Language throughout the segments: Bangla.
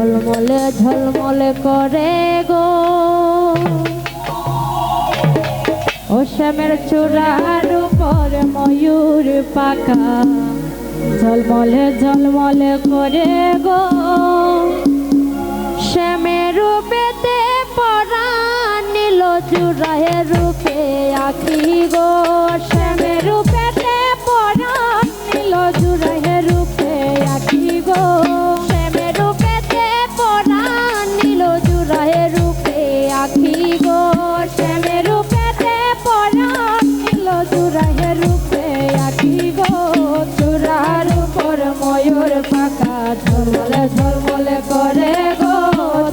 ঝলমলে ঝলমলে করে গো ও শ্যামের চূড়ার উপর ময়ূর পাখা ঝলমলে ঝলমলে করে গো শ্যামের রূপেতে পরাণ নীল চূড়ায় রূপে আঁকি গো শ্যামের রূপেতে পরাণ নীল চূড়ায় রূপে আঁকি গো শ্যামের রূপেতে পরাণ নীল চূড়ায় রূপে আঁকি গো শ্যামের রূপেতে পরাণ নীল চূড়ায় রূপে আঁকি গো চূড়ার উপর ময়ূর পাখা ঝলমলে ঝলমলে করে গো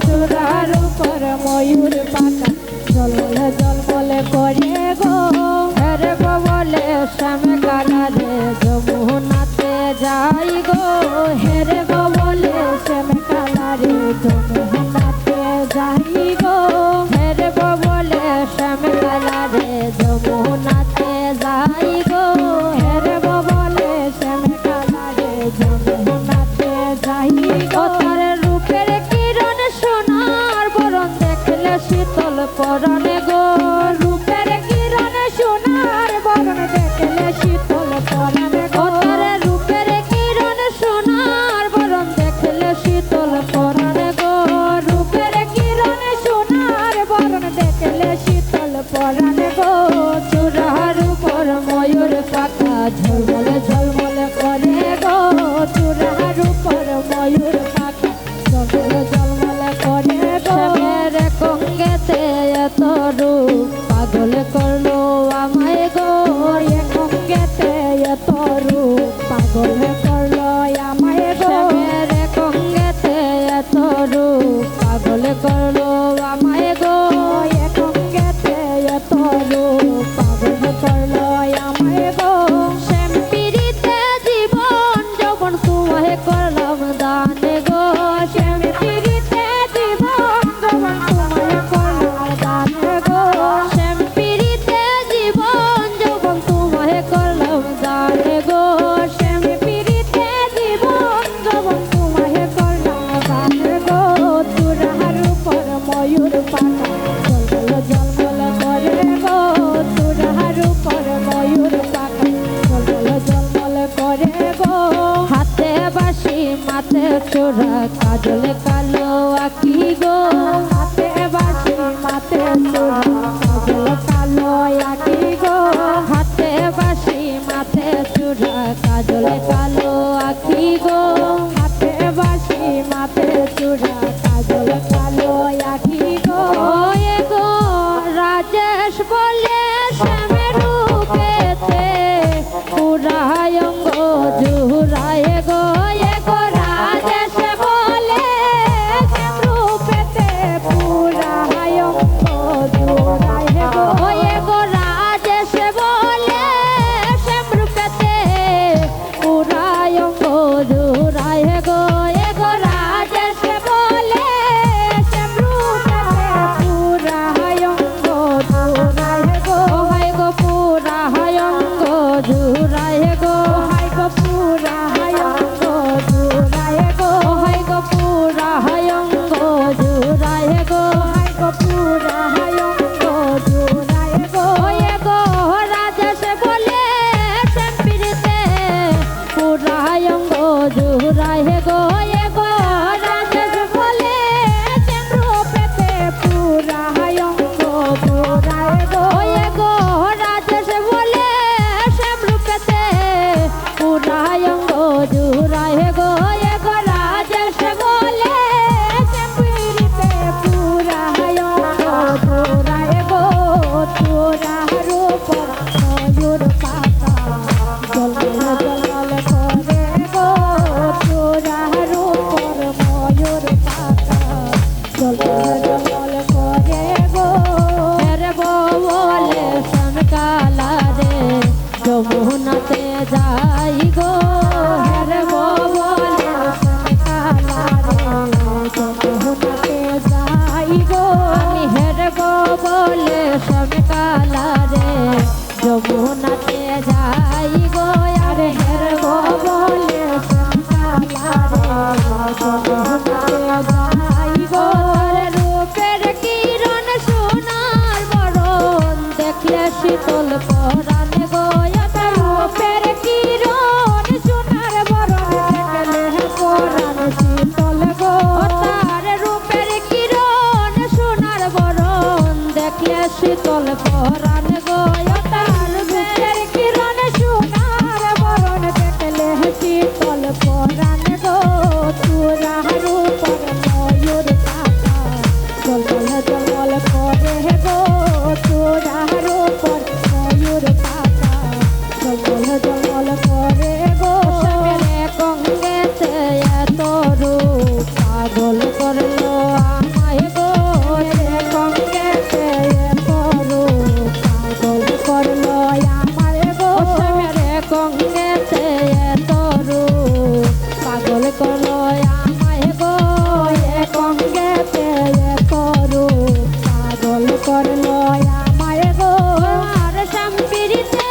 চূড়ার উপর ময়ূর পাখা ঝলমলে ঝলমলে করে গো হেরে গো বলে শ্যাম কালারে যমুনাতে যাই গো হেরে গো বলে শ্যাম কালারে যমুনাতে যাই গো হেরে গো বলে শ্যাম কালারে যমুনাতে যাই গো হেরে গো বলে শ্যাম কালারে যমুনাতে যাই গো তার রূপের কিরণ সোনার বরণ দেখলে শীতল পরাণে গো রূপের কিরণ সোনার বরণ দেখলে শীতল পরাণে গো তার রূপের কিরণ সোনার বরণ দেখলে শীতল পরাণে গো রূপের কিরণ সোনার বরণ দেখলে শীতল পরাণে গো চূড়ার উপর ময়ূর পাখা ঝলমলে ঝলমলে করে গো চূড়ার উপর ময়ূর পাখা ঝলমলে ঝলমলে করে গো শ্যামের কঙ্গেতে এত রূপ পাগল করলো আমায় গো কঙ্গেতে এত রূপ পাগল করলো আমায় গো শ্যামের কঙ্গেতে এত রূপ পাগল করলো আমায় গো কঙ্গেতে এত রূপ পাগল করলো আমায় গো শ্যাম পিরিতে জীবন যৌবন তোমায় করলাম দান গো শ্যাম পিরিতে জীবন যৌবন তোমায় করলাম দান গো শ্যাম পিরিতে জীবন যৌবন তোমায় করলাম দান গো শ্যাম পিরিতে জীবন যৌবন তোমায় করলাম দান গো চূড়ার উপর ময়ূর পাখা ঝলমলে ঝলমলে করে গো চূড়ার উপর ময়ূর পাখা ঝলমলে ঝলমলে করে গো হাতে বাঁশি মাথে চূড়া কাজল কালো আঁকি গো হাতে বাঁশি মাথে চূড়া কাজল কালো আঁকি গো হাতে বাঁশি মাথে চূড়া কাজল কালো আঁকি গো হাতে বাঁশি মাথে চূড়া কাজল কালো আঁকি গো এ গো রাজেশ বলে শ্যামের রূপেতে পুরায় অঙ্গ জুড়ায় গো এ গো রাজেশ বলে শ্যাম রূপেতে পুরায় অঙ্গ জুড়ায় গো এ গো রাজেশ বলে শ্যাম রূপেতে পুরায় অঙ্গ জুড়ায় গো এ গো রাজেশ বলে শ্যাম রূপেতে পুরায় অঙ্গ জুড়ায় গো হায় গো পুরায় অঙ্গ জুড়ায় গো হায় গো পুরায় অঙ্গ জুড়ায় গো হায় গো পুরায় অঙ্গ জুড়ায় গো হায় গো পুরায় অঙ্গ জুড়ায় গো এ গো রাজেশ বলে শ্যাম পিরিতে পুরায় অঙ্গ জুড়ায় গো এ গো রাজেশ বলে শ্যাম রূপেতে পুরায় অঙ্গ জুড়ায় গো এ গো রাজেশ বলে শ্যাম রূপেতে পুরায় অঙ্গ জুড়ায় গো এ গো রাজেশ বলে শ্যাম পিরিতে পুরায় অঙ্গ জুড়ায় গো চূড়ার উপর ময়ূর পাখা ঝলমলে ঝলমলে করে গো চূড়ার উপর ময়ূর পাখা ঝলমলে ঝলমলে করে গো হেরে গো বলে শ্যাম কালারে যমুনাতে যাই গো হেরে গো বলে শ্যাম কালারে যমুনাতে যাই গো আমি হেরে গো বলে শ্যাম কালারে যমুনাতে যাই গো আরে হেরে গো বলে শ্যাম কালারে যমুনাতে যাই দেখলে শীতল পরাণ গো তার রূপের কিরণ সোনার বরণ দেখলে পরাণ শীতল গো তার রূপের কিরণ সোনার বরণ দেখলে শীতল পরাণ গো তার রূপের কিরণ সোনার বরণ দেখলে শীতল পরাণ গো তোরা রূপর ময়ূর পাখা জলমল জলমল করে গো তোরা রূপর ময়ূর পাখা জলমল জলমল করে গো রে কঙ্গেতে এত রূপ পাগল করলো আমায় গো রে কঙ্গেতে এত রূপ পাগল করলো আমায় গো রে কঙ্গেতে এত রূপ পাগল করলো আমায় গো এ কঙ্গেতে এত রূপ পাগল করলো আমায় গো আর শাম্পিরিতে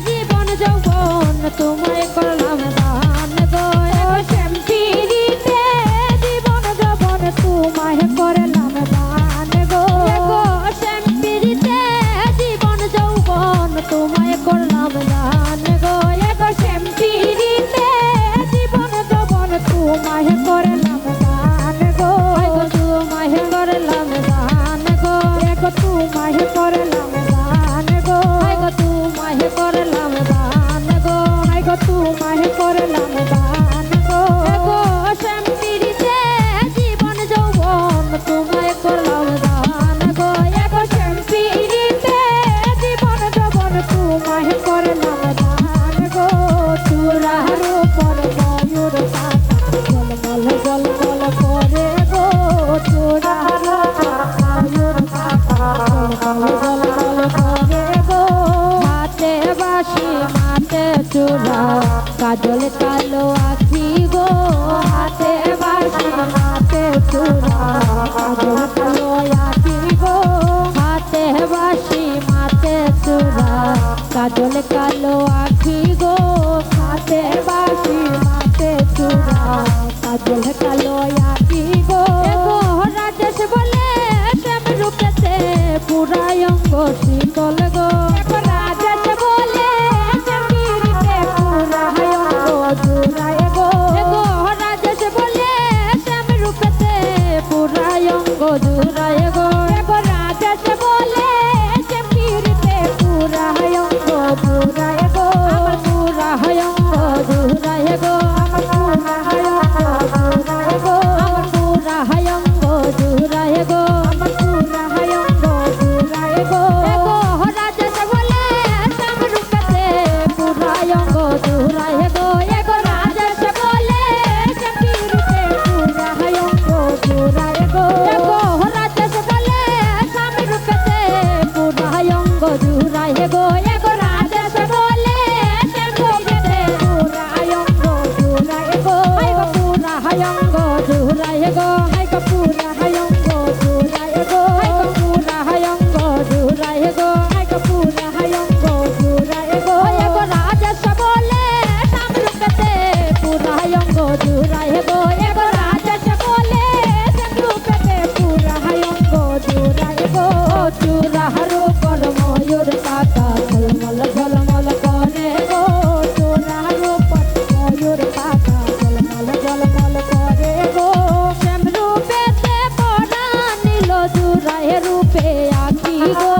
জীবন যৌবন তোমায় করলাম দান গো শাম্পিরিতে জীবন যৌবন তোমায় করলাম দান গো শাম্পিরিতে জীবন যৌবন তোমায় করলাম দান গো শাম্পিরিতে জীবন যৌবন তোমায় করলাম দান গো তোমায় করলাম দান গো তোমায় করলাম দান গো তোমায় করলাম দান গো তোমায় করলাম দান গো শাম্পিরিতে জীবন যৌবন তোমায় করলাম দান গো শাম্পিরিতে জীবন যৌবন তোমায় করলাম দান গো তোরা রূপর ময়ূর পাখা জলমল জলমল করে গো তোরা রূপর ময়ূর পাখা জলমল জলমল করে গো হাতে বাঁশি মাতে চূড়া কাজল কালো আখি গো হাতে বাঁশি মাতে চূড়া কাজল কালো আখি গো হাতে বাঁশি মাতে চূড়া কাজল কালো আখি গো হাতে বাঁশি মাতে চূড়া কাজল কালো আখি গো রাজেশ বলে শ্যাম রূপেতে পুরায় অঙ্গ শীতল গো রাজেশ বলে শ্যামিরিতে পুরায় অঙ্গ জুড়ায় গো রাজেশ বলে শ্যাম রূপেতে পুরায় অঙ্গ জুড়ায় গো রাজেশ বলে শ্যামিরিতে পুরায় অঙ্গ জুড়ায় গো আমার পুরায় অঙ্গ জুড়ায় গো আমার পুরায় অঙ্গ জুড়ায় গো আমার পুরায় অঙ্গ জুড়ায় গো আমার পুরায় অঙ্গ জুড়ায় গো রাজেশ বলে শ্যাম রূপেতে পুরায় অঙ্গ জুড়ায় গো রাজেশ বলে শ্যামিরিতে পুরায় অঙ্গ জুড়ায় গো রাজেশ বলে শ্যাম রূপেতে পুরায় অঙ্গ জুড়ায় গো রাজেশ বলে শ্যাম রূপেতে পুরায় অঙ্গ জুড়ায় গো পুরায় অঙ্গ জুড়ায় গো পুরায় অঙ্গ জুড়ায় গো পুরায় অঙ্গ জুড়ায় গো পুরায় অঙ্গ জুড়ায় গো রাজেশ বলে শ্যাম রূপেতে পুরায় অঙ্গ জুড়ায় গো রাজেশ বলে শ্যাম রূপেতে পুরায় অঙ্গ জুড়ায় গো চূড়া রূপর ময়ূর পাখা ঝলমল ঝলমল করে গো চূড়া রূপর ময়ূর পাখা ঝলমল ঝলমল করে গো শ্যাম রূপেতে পরাণ নীল জুড়ায় রূপে আঁকি গো